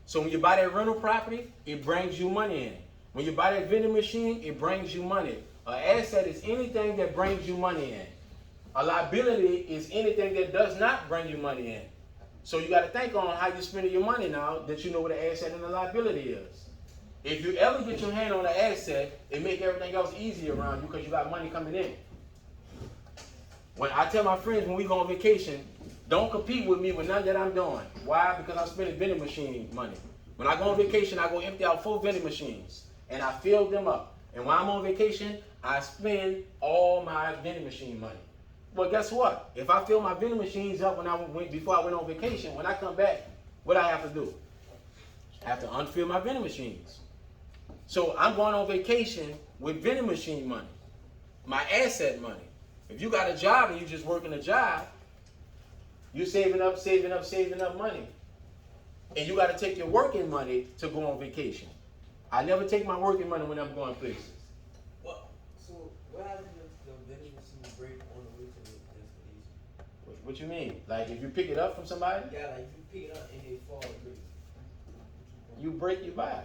So when you buy that rental property, it brings you money in. When you buy that vending machine, it brings you money. An asset is anything that brings you money in. A liability is anything that does not bring you money in. So you got to think on how you're spending your money now that you know what an asset and a liability is. If you ever get your hand on an asset, it makes everything else easier around you because you got money coming in. When I tell my friends when we go on vacation, don't compete with me with nothing that I'm doing. Why? Because I'm spending vending machine money. When I go on vacation, I go empty out 4 vending machines and I fill them up. And when I'm on vacation, I spend all my vending machine money. Well, guess what? If I fill my vending machines up before I went on vacation, when I come back, what I have to do? I have to unfill my vending machines. So I'm going on vacation with vending machine money, my asset money. If you got a job and you're just working a job, you're saving up money. And you got to take your working money to go on vacation. I never take my working money when I'm going places. Well, so what happens if the vending machine break on the way to the destination? What you mean? Like if you pick it up from somebody, Yeah, like if you pick it up and they fall and break. you break, you buy.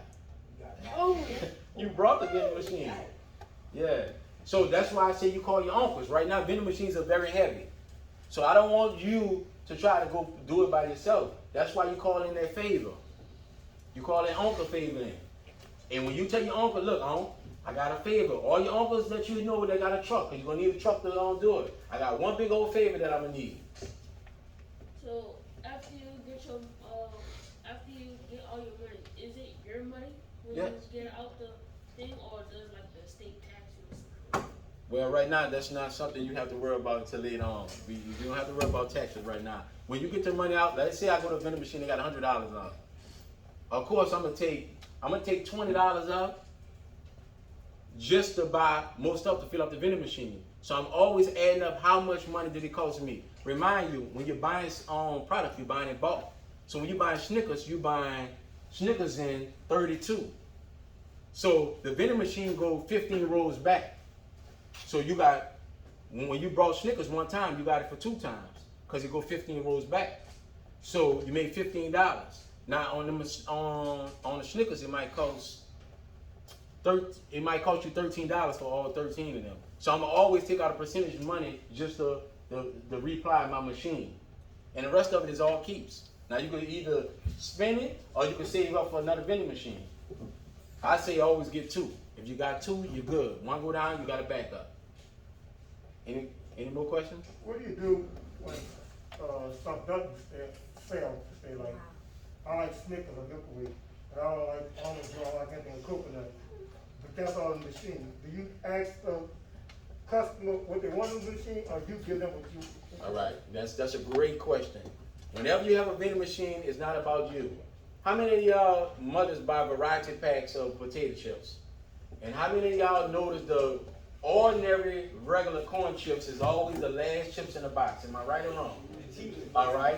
You got that. Oh, You brought the vending machine. Yeah. So that's why I say you call your uncles. Right now, vending machines are very heavy. So I don't want you to try to go do it by yourself. That's why you call in that favor. You call that uncle favor in. And when you tell your uncle, look, uncle, I got a favor. All your uncles that you know, they got a truck. Because you're going to need a truck to do it. I got one big old favor that I'm going to need. so after you get your after you get all your money, is it your money when Yeah. you get out the thing, or does like the state tax you or something? Well, right now, that's not something you have to worry about until later on. You don't have to worry about taxes right now. When you get your money out, let's say I go to a vending machine, they got $100 on it. Of course, I'm gonna take $20 out just to buy more stuff to fill up the vending machine. So I'm always adding up how much money did it cost me. Remind you, when you're buying product, you're buying in bulk. So when you're buying Snickers, you're buying Snickers in 32. So the vending machine go 15 rows back. So you got, when you brought Snickers one time, you got it for 2 times because it go 15 rows back. So you made $15. Now on the Snickers, it might cost you $13 for all 13 of them. So I'm gonna always take out a percentage of money just to reply my machine, and the rest of it is all keeps. Now you can either spend it or you can save up for another vending machine. I say always get two. If you got two, you're good. One go down, you got a backup. Any more questions? What do you do when stuff doesn't sell? Say like, I like Snickers or Milky Way, and I don't like almond joy, I like anything coconut. But that's all in the machine. Do you ask the customer what they want in the machine, or you give them what you? All right, that's a great question. Whenever you have a vending machine, it's not about you. How many of y'all mothers buy variety packs of potato chips? And how many of y'all notice the ordinary regular corn chips is always the last chips in the box? Am I right or wrong? All right.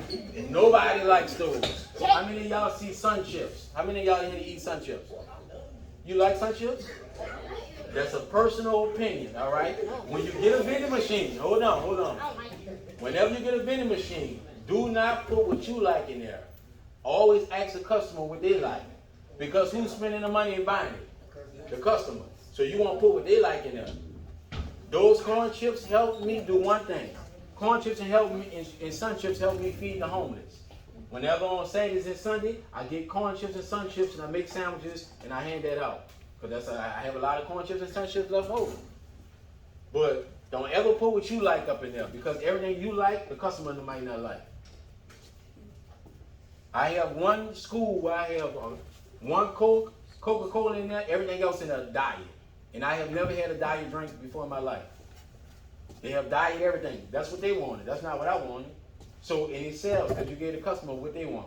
Nobody likes those. How many of y'all see sun chips? How many of y'all here to eat sun chips? You like sun chips? That's a personal opinion, all right? When you get a vending machine, hold on. Whenever you get a vending machine, do not put what you like in there. Always ask the customer what they like. Because who's spending the money and buying it? The customer. So you want to put what they like in there. Those corn chips help me do one thing. Corn chips and sun chips help me feed the homeless. Whenever on Saturdays and Sunday, I get corn chips and sun chips and I make sandwiches and I hand that out. Because I have a lot of corn chips and sun chips left over. But don't ever put what you like up in there, because everything you like, the customer might not like. I have one school where I have one Coca-Cola in there, everything else in a diet. And I have never had a diet drink before in my life. They have diet everything. That's what they wanted. That's not what I wanted. So, and it sells because you gave the customer what they want.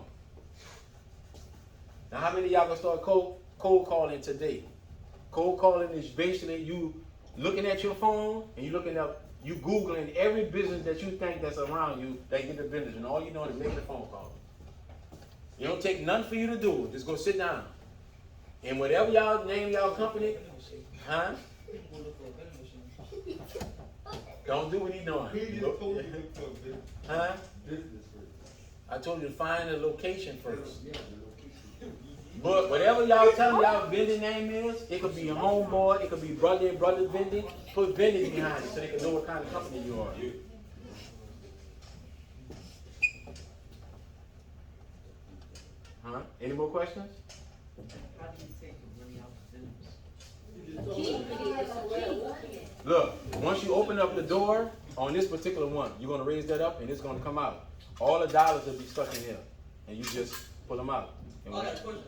Now, how many of y'all gonna start cold calling today? Cold calling is basically you looking at your phone and you Googling every business that you think that's around you that get the business, and all you're doing is making a phone call. It don't take nothing for you to do. Just go sit down. And whatever y'all name y'all company, huh? Don't do what he doing. Huh? I told you to find a location first. But whatever y'all tell me y'all vending name is, it could be Homeboy, it could be Brother and Brother Vending. Put vending behind it so they can know what kind of company you are. Huh? Any more questions? How do you take the money out the business? Look, once you open up the door on this particular one, you're going to raise that up and it's going to come out. All the dollars will be stuck in here. And you just pull them out. And I got a question.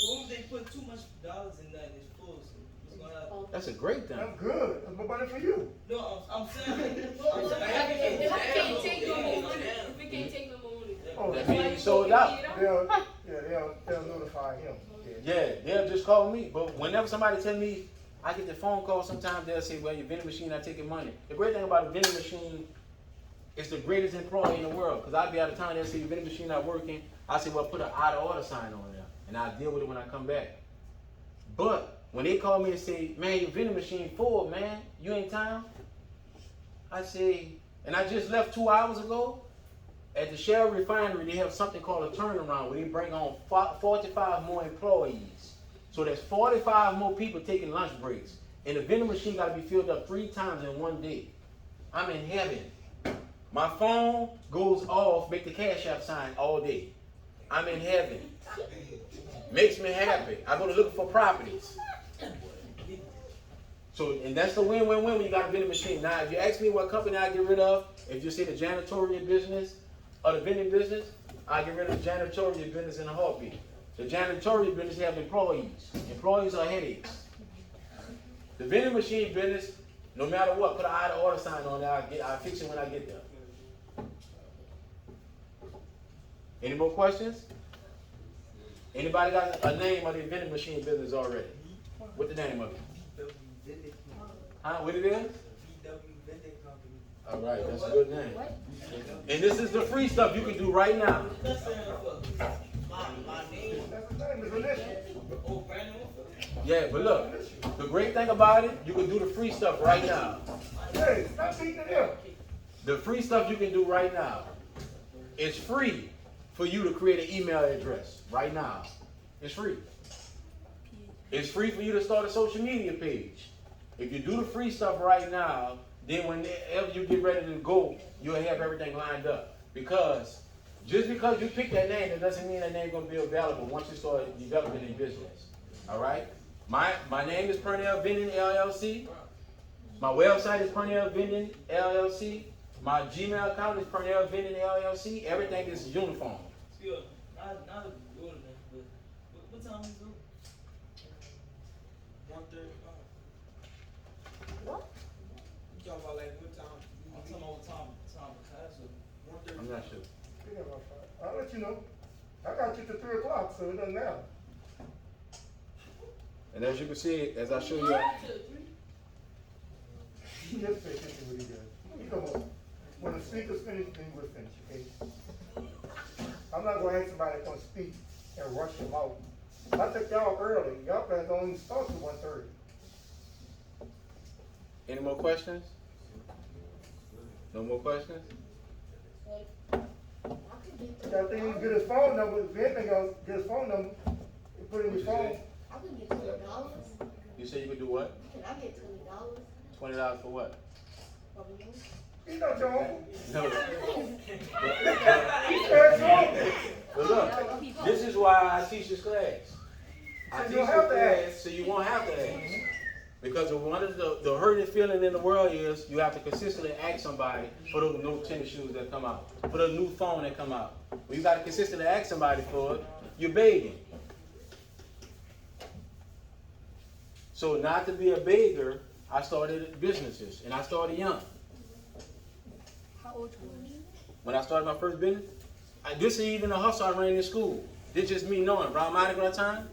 What if they put too much dollars in that and it's full? So what's going to happen? that's a great thing. That's good. That's more money for you. No, I'm saying. If it can't take no more money, if it can't take no more money. Oh, That means you sold out. they'll notify him. Yeah, they'll just call me. But whenever somebody tell me, I get the phone call, sometimes they'll say, well, your vending machine not taking money. The great thing about a vending machine, it's the greatest employee in the world. Because I'll be out of town, they'll say your vending machine not working. I say, well, put an out of order sign on there. And I'll deal with it when I come back. But when they call me and say, man, your vending machine full, man, you in town? I say, and I just left 2 hours ago. At the Shell refinery, they have something called a turnaround where they bring on 45 more employees. So there's 45 more people taking lunch breaks. And the vending machine got to be filled up 3 times in one day. I'm in heaven. My phone goes off, make the Cash App sign all day. I'm in heaven. Makes me happy. I go to look for properties. So, and that's the win-win-win when you got a vending machine. Now, if you ask me what company I get rid of, if you say the janitorial business or the vending business, I get rid of the janitorial business in a heartbeat. The janitorial business have employees. Employees are headaches. The vending machine business, no matter what, put an out of order sign on there. I'll fix it when I get there. Any more questions? Anybody got a name of the vending machine business already? What the name of it? Huh? What it is? VW Vending Company. All right, that's a good name. And this is the free stuff you can do right now. That's my name. That's the thing, it's initial. Oh, brand new? Yeah, but look, the great thing about it, you can do the free stuff right now. Hey, stop beating it up. The free stuff you can do right now. It's free for you to create an email address right now. It's free. It's free for you to start a social media page. If you do the free stuff right now, then whenever you get ready to go, you'll have everything lined up. Because Just because you pick that name, that doesn't mean that name is going to be available once you start developing a business. All right? My name is Pernell Vending LLC. My website is Pernell Vending LLC. My Gmail account is Pernell Vending LLC. Everything is uniform. Still, not a good man, but what time is it? 1:35. What? You talking about like what time? I'm talking about what time of class or 1:35. I'm not sure. I'll let you know. I got you to 3 o'clock, so it doesn't matter. And as you can see, as I show you, He just pay attention to what he does. You know, when the speaker's finished, then you will finish, okay? I'm not gonna ask somebody that's gonna speak and rush them out. I took y'all early. Y'all plans don't even start till 1:30. any more questions? No more questions? Y'all think he can get his phone number? If anything else, get his phone number, and put it in your phone. I can get $20. You say you could do what? Can I get $20 $20 for what? from you? He's not your uncle. No. He's your uncle. But look, this is why I teach this class. I So teach you this don't have to class ask. so you won't have to ask. Because one of the hurting feeling in the world is you have to consistently ask somebody for those new tennis shoes that come out, for the new phone that come out. When you got to consistently ask somebody for it, you're begging. So not to be a beggar, I started businesses, and I started young. How old were you? When I started my first business, this is even a hustle I ran in school. This just me knowing. Around Mardi Gras time,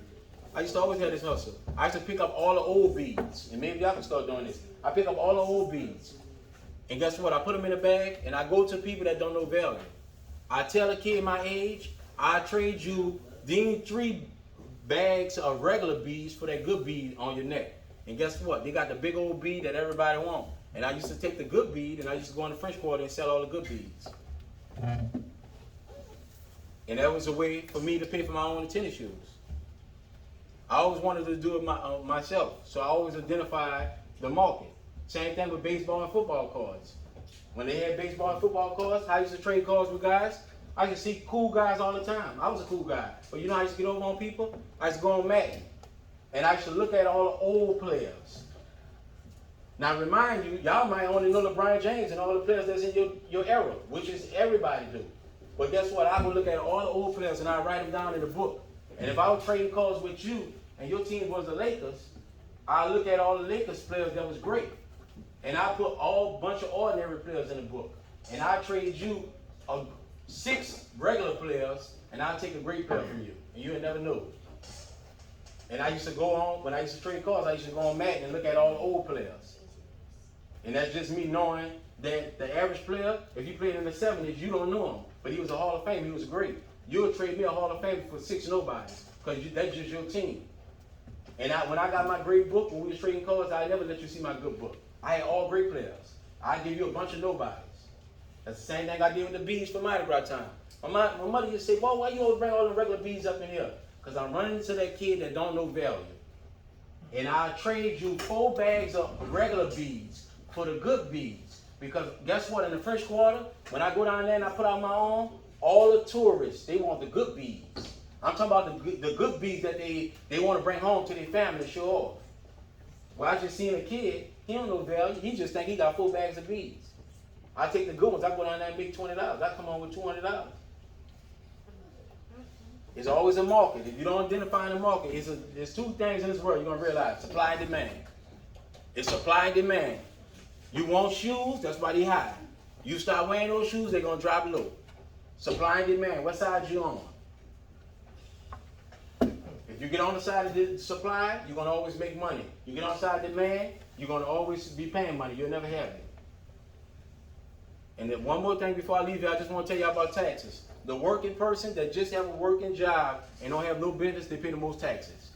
I used to always have this hustle. I used to pick up all the old beads, and maybe y'all can start doing this. I pick up all the old beads, and guess what? I put them in a bag, and I go to people that don't know value. I tell a kid my age, I trade you these 3 bags of regular beads for that good bead on your neck. And guess what? They got the big old bead that everybody wants. And I used to take the good bead, and I used to go in the French Quarter and sell all the good beads. And that was a way for me to pay for my own tennis shoes. I always wanted to do it myself, so I always identified the market. Same thing with baseball and football cards. When they had baseball and football cards, I used to trade cards with guys. I used to see cool guys all the time. I was a cool guy. But you know how I used to get over on people? I used to go on Madden. And I used to look at all the old players. Now remind you, y'all might only know LeBron James and all the players that's in your era, which is everybody do. But guess what? I would look at all the old players and I write them down in the book. And if I was trading cards with you and your team was the Lakers, I look at all the Lakers players that was great. And I put all bunch of ordinary players in the book. And I trade you 6 regular players and I'll take a great player from you. And you would never know. And I used to go on, when I used to trade cards, I used to go on Madden and look at all the old players. And that's just me knowing that the average player, if you played in the 70s, you don't know him. But he was a Hall of Fame, he was great. You'll trade me a Hall of Fame for 6 nobodies, because that's just your team. And when I got my great book, when we was trading cards, I never let you see my good book. I had all great players. I give you a bunch of nobodies. That's the same thing I did with the beads for Mardi Gras time. My mother used to say, boy, why you always bring all the regular beads up in here? Because I'm running into that kid that don't know value. And I'll trade you 4 bags of regular beads for the good beads. Because guess what? In the French Quarter, when I go down there and I put out my own, all the tourists, they want the good beads. I'm talking about the good beads that they want to bring home to their family to show off. Well, I just seen a kid, he don't know value. He just think he got 4 bags of beads. I take the good ones, I go down there and make $20. I come home with $200. There's always a market. If you don't identify the market, there's 2 things in this world you're going to realize. Supply and demand. It's supply and demand. You want shoes, that's why they high. You start wearing those shoes, they're going to drop low. Supply and demand. What side you on? If you get on the side of the supply, you're going to always make money. You get on the side of demand, you're going to always be paying money. You'll never have it. And then one more thing before I leave you, I just want to tell you about taxes. The working person that just have a working job and don't have no business, they pay the most taxes.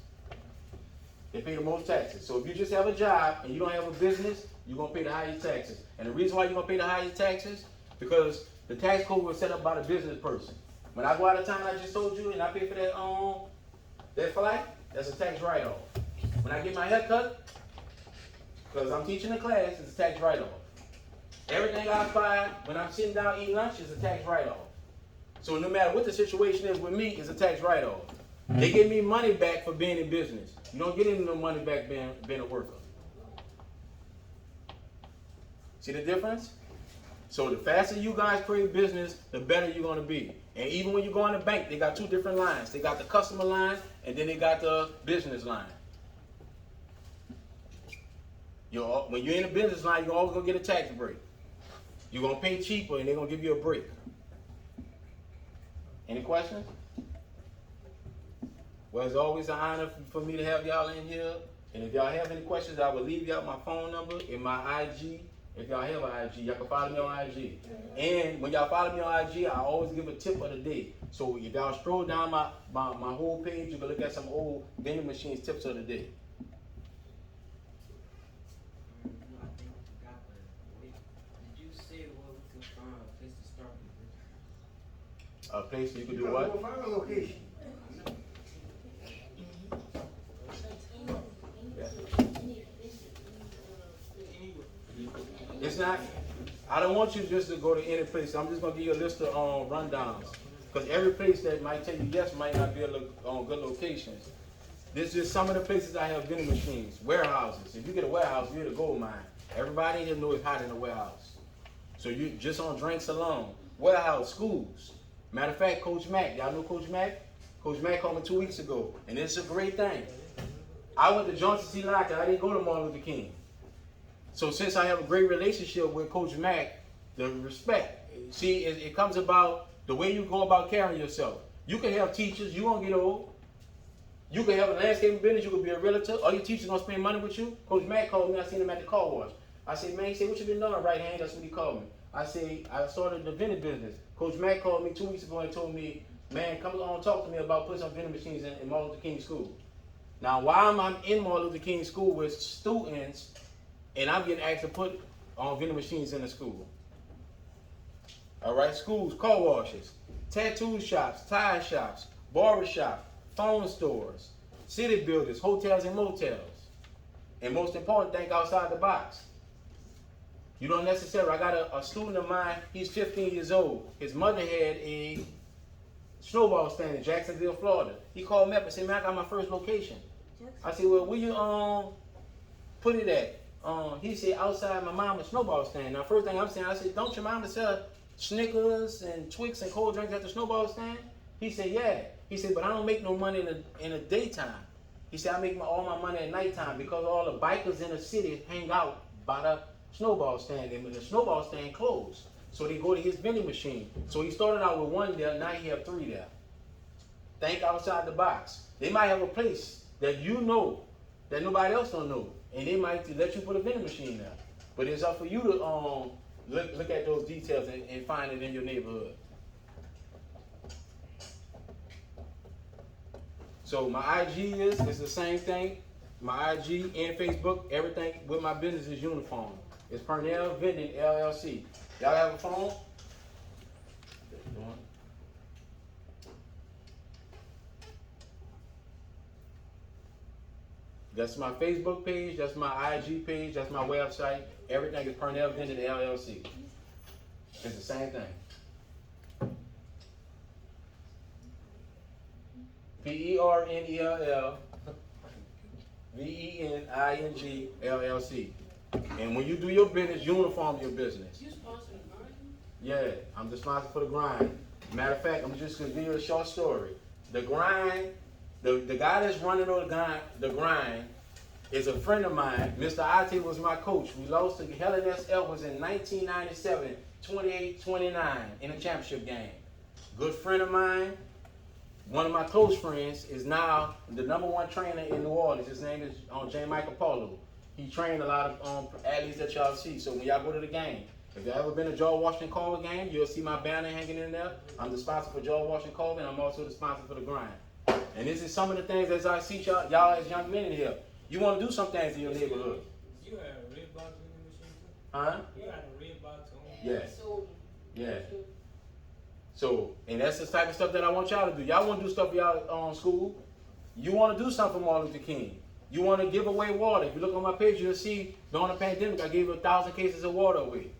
They pay the most taxes. So if you just have a job and you don't have a business, you're going to pay the highest taxes. And the reason why you're going to pay the highest taxes, because the tax code was set up by the business person. When I go out of town, I just told you, and I pay for that flight, that's a tax write-off. When I get my hair cut, because I'm teaching a class, it's a tax write-off. Everything I buy when I'm sitting down eating lunch is a tax write-off. So no matter what the situation is with me, it's a tax write-off. They give me money back for being in business. You don't get any no money back being a worker. See the difference? So the faster you guys create business, the better you're going to be. And even when you go in the bank, they got two different lines. They got the customer line, and then they got the business line. When you're in the business line, you're always going to get a tax break. You're going to pay cheaper, and they're going to give you a break. Any questions? Well, it's always an honor for me to have y'all in here. And if y'all have any questions, I will leave y'all my phone number and my IG. If y'all have an IG, y'all can follow me on IG. And when y'all follow me on IG, I always give a tip of the day. So if y'all scroll down my whole page, you can look at some old vending machines tips of the day. I think we forgot, but wait, did you say what we can find a place to start with? A place you can do Go what? find a location. It's not, I don't want you just to go to any place. I'm just going to give you a list of rundowns. Because every place that might tell you yes might not be on good locations. This is just some of the places I have vending machines. Warehouses. If you get a warehouse, you're the gold mine. Everybody here knows it's hot in a warehouse. So you just on drinks alone. Warehouse, schools. Matter of fact, Coach Mack. Y'all know Coach Mack? Coach Mack called me 2 weeks ago. And it's a great thing. I went to Johnson C. Locker. I didn't go to Martin Luther King. So since I have a great relationship with Coach Mack, the respect. See, it comes about the way you go about carrying yourself. You can have teachers, you won't get old. You can have a landscaping business, you can be a realtor. All your teachers gonna spend money with you. Coach Mack called me, I seen him at the car wash. I said, man, he said, what you been doing right hand? That's what he called me. I said, I started the vending business. Coach Mack called me 2 weeks ago and told me, man, come on and talk to me about putting some vending machines in Martin Luther King School. Now, while I'm in Martin Luther King School with students, and I'm getting asked to put on vending machines in the school. All right, schools, car washes, tattoo shops, tire shops, barber shops, phone stores, city buildings, hotels and motels. And most important, think outside the box. You don't necessarily, I got a student of mine, he's 15 years old. His mother had a snowball stand in Jacksonville, Florida. He called me up and said, man, I got my first location. I said, well, where you put it at? He said, outside my mama's snowball stand. Now, first thing I'm saying, I said, don't your mama sell Snickers and Twix and cold drinks at the snowball stand? He said, yeah. He said, but I don't make no money in the daytime. He said, I make all my money at nighttime because all the bikers in the city hang out by the snowball stand. And when the snowball stand closed, so they go to his vending machine. So he started out with one there, now he have 3 there. Think outside the box. They might have a place that you know that nobody else don't know. And they might let you put a vending machine there. But it's up for you to look at those details and find it in your neighborhood. So my IG is the same thing. My IG and Facebook, everything with my business is uniform. It's Pernell Vending LLC. Y'all have a phone? That's my Facebook page, that's my IG page, that's my website. Everything is Pernell Vending LLC. It's the same thing. Pernell Vending LLC. And when you do your business, uniform your business. You sponsor the grind? Yeah, I'm the sponsor for the grind. Matter of fact, I'm just gonna give you a short story. The grind, the guy that's running on the grind is a friend of mine. Mr. Ate was my coach. We lost to Helen S. Edwards in 1997, 28-29 in a championship game. Good friend of mine. One of my close friends is now the #1 trainer in New Orleans. His name is J. Michael Paulo. He trained a lot of athletes that y'all see. So when y'all go to the game, if y'all ever been to George Washington Carver game, you'll see my banner hanging in there. I'm the sponsor for George Washington Carver, and I'm also the sponsor for the grind. And this is some of the things as I see y'all as young men in here. You want to do some things in your neighborhood. You had a red box vending machine too? Huh? You had a red box on? Yeah. So, Yeah. So, and that's the type of stuff that I want y'all to do. Y'all want to do stuff for y'all school. You want to do something for Martin Luther King. You want to give away water. If you look on my page, you'll see during the pandemic, I gave 1,000 cases of water away.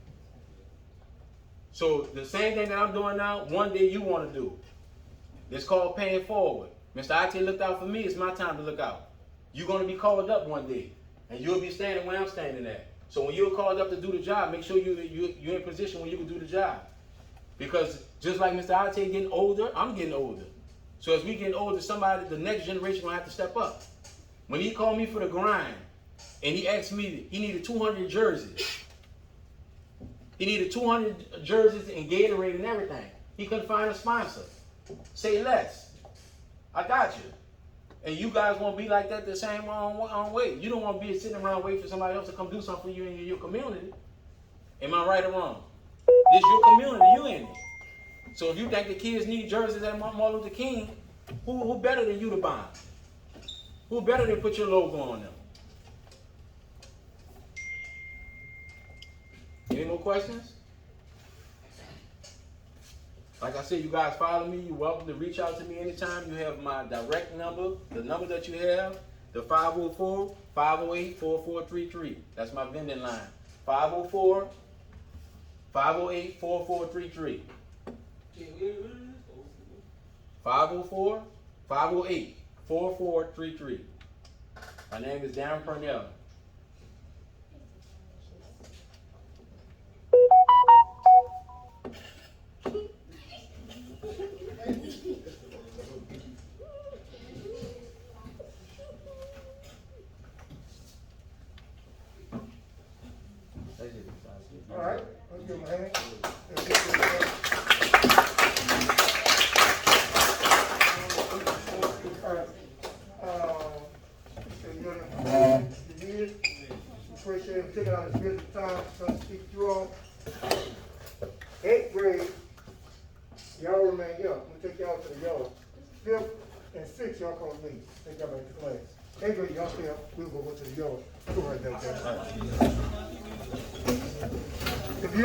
So the same thing that I'm doing now, one day you want to do. It's called paying forward. Mr. IT looked out for me, it's my time to look out. You're going to be called up one day, and you'll be standing where I'm standing at. So when you're called up to do the job, make sure you're in position where you can do the job. Because just like Mr. IT getting older, I'm getting older. So as we getting older, the next generation gonna have to step up. When he called me for the grind, and he asked me, he needed 200 jerseys. He needed 200 jerseys and Gatorade and everything. He couldn't find a sponsor. Say less. I got you. And you guys won't be like that the same way. You don't want to be sitting around waiting for somebody else to come do something for you in your community. Am I right or wrong? This your community, you in it. So if you think the kids need jerseys at Martin Luther King, who better than you to buy them? Who better than put your logo on them? Any more questions? Like I said, you guys follow me. You're welcome to reach out to me anytime. You have my direct number, the number that you have, the 504-508-4433. That's my vending line. 504-508-4433. 504-508-4433. My name is Darren Pernell. All right, let's give him a hand. All right. You need it. Appreciate him taking out his business time to speak to you all. 8th grade, y'all remain here. I'm gonna take y'all to the yard. 5th and 6th, y'all come with me. Take y'all back to class. 8th grade, y'all stay up. We'll go to the yard. Go right there, okay? If you